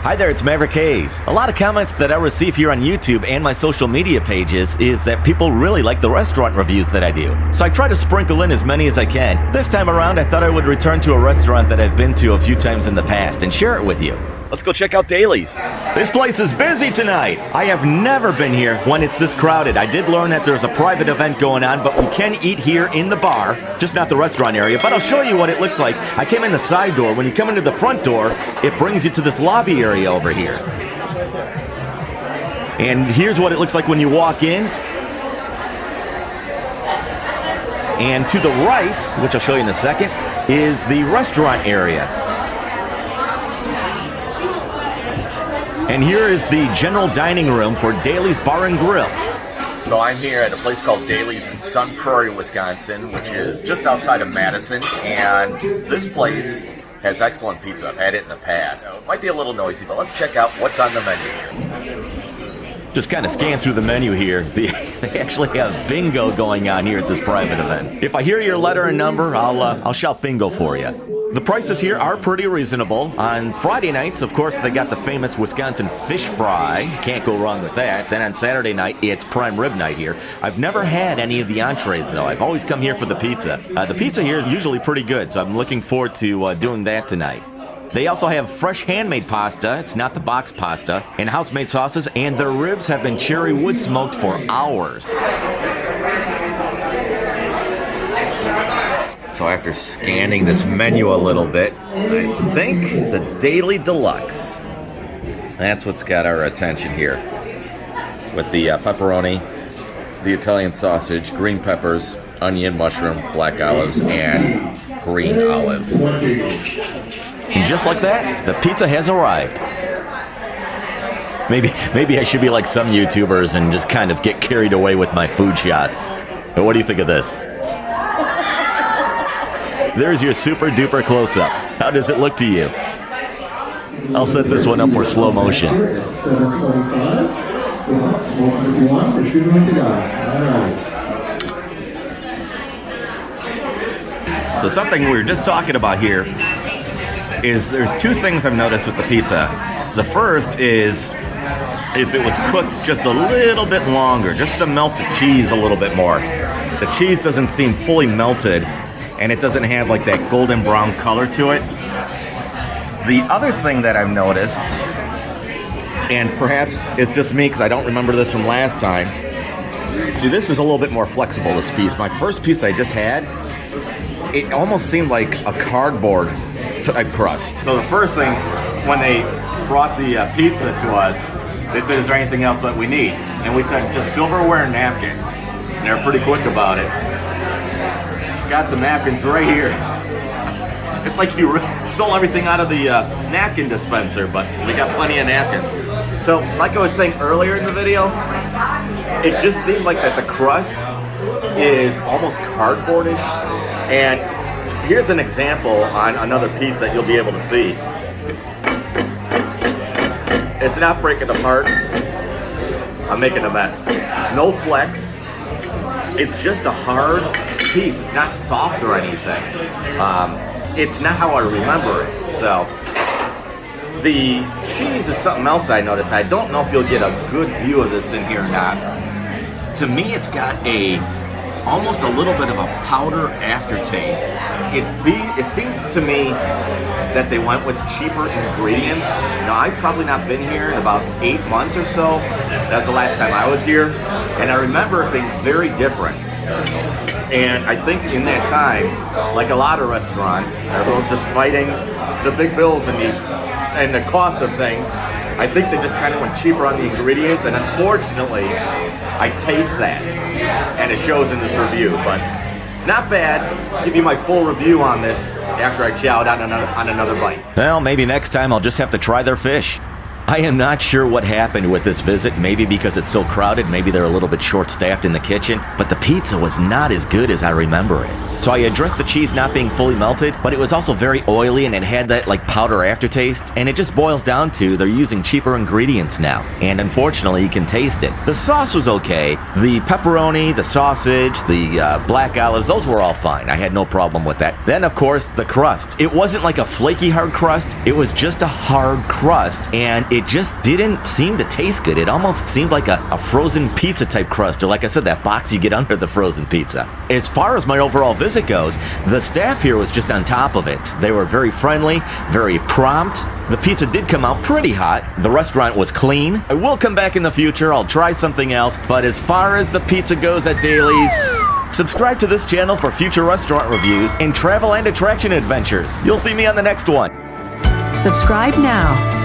Hi there, it's Maverick Hayes. A lot of comments that I receive here on YouTube and my social media pages is that people really like the restaurant reviews that I do. So I try to sprinkle in as many as I can. This time around, I thought I would return to a restaurant that I've been to a few times in the past and share it with you. Let's go check out Daly's. This place is busy tonight. I have never been here when it's this crowded. I did learn that there's a private event going on, but we can eat here in the bar, just not the restaurant area, but I'll show you what it looks like. I came in the side door. When you come into the front door, it brings you to this lobby area over here. And here's what it looks like when you walk in. And to the right, which I'll show you in a second, is the restaurant area. And here is the general dining room for Daly's Bar and Grill. So I'm here at a place called Daly's in Sun Prairie, Wisconsin, which is just outside of Madison. And this place has excellent pizza. I've had it in the past. It might be a little noisy, but let's check out what's on the menu here. Just kind of scan through the menu here. They actually have bingo going on here at this private event. If I hear your letter and number, I'll shout bingo for you. The prices here are pretty reasonable. On Friday nights, of course, they got the famous Wisconsin fish fry. Can't go wrong with that. Then on Saturday night, it's prime rib night here. I've never had any of the entrees, though. I've always come here for the pizza. The pizza here is usually pretty good, so I'm looking forward to doing that tonight. They also have fresh handmade pasta. It's not the box pasta. And house-made sauces, and their ribs have been cherry wood smoked for hours. So after scanning this menu a little bit, I think the Daly Deluxe. That's what's got our attention here. With the pepperoni, the Italian sausage, green peppers, onion, mushroom, black olives, and green olives. And just like that, the pizza has arrived. Maybe I should be like some YouTubers and just kind of get carried away with my food shots. But what do you think of this? There's your super duper close-up. How does it look to you? I'll set this one up for slow motion. So something we were just talking about here is there's two things I've noticed with the pizza. The first is if it was cooked just a little bit longer, just to melt the cheese a little bit more. The cheese doesn't seem fully melted, and it doesn't have like that golden brown color to it. The other thing that I've noticed, and perhaps it's just me because I don't remember this from last time, see, this is a little bit more flexible, this piece. My first piece I just had, it almost seemed like a cardboard type crust. So the first thing, when they brought the pizza to us, they said, is there anything else that we need? And we said, just silverware and napkins. And they were pretty quick about it. Got the napkins right here. It's like you stole everything out of the napkin dispenser, but we got plenty of napkins. So, like I was saying earlier in the video, it just seemed like that the crust is almost cardboardish. And here's an example on another piece that you'll be able to see. It's not breaking apart. I'm making a mess. No flex. It's just a hard piece. It's not soft or anything. It's not how I remember it. So the cheese is something else I noticed. I don't know if you'll get a good view of this in here or not. To me, it's got almost a little bit of a powder aftertaste. It seems to me that they went with cheaper ingredients. Now, I've probably not been here in about 8 months or so. That's the last time I was here. And I remember it being very different. And I think in that time, like a lot of restaurants, everyone's just fighting the big bills and the cost of things. I think they just kind of went cheaper on the ingredients, and unfortunately, I taste that, and it shows in this review. But it's not bad. I'll give you my full review on this after I chow down on another bite. Well, maybe next time I'll just have to try their fish. I am not sure what happened with this visit, maybe because it's so crowded, maybe they're a little bit short-staffed in the kitchen, but the pizza was not as good as I remember it. So I addressed the cheese not being fully melted, but it was also very oily and it had that like powder aftertaste. And it just boils down to they're using cheaper ingredients now. And unfortunately, you can taste it. The sauce was okay. The pepperoni, the sausage, the black olives, those were all fine. I had no problem with that. Then, of course, the crust. It wasn't like a flaky hard crust. It was just a hard crust. And it just didn't seem to taste good. It almost seemed like a frozen pizza type crust. Or like I said, that box you get under the frozen pizza. As far as my overall visit goes, the staff here was just on top of it. They were very friendly, very prompt. The pizza did come out pretty hot. The restaurant was clean. I will come back in the future. I'll try something else. But as far as the pizza goes at Daly's, subscribe to this channel for future restaurant reviews and travel and attraction adventures. You'll see me on the next one. Subscribe now.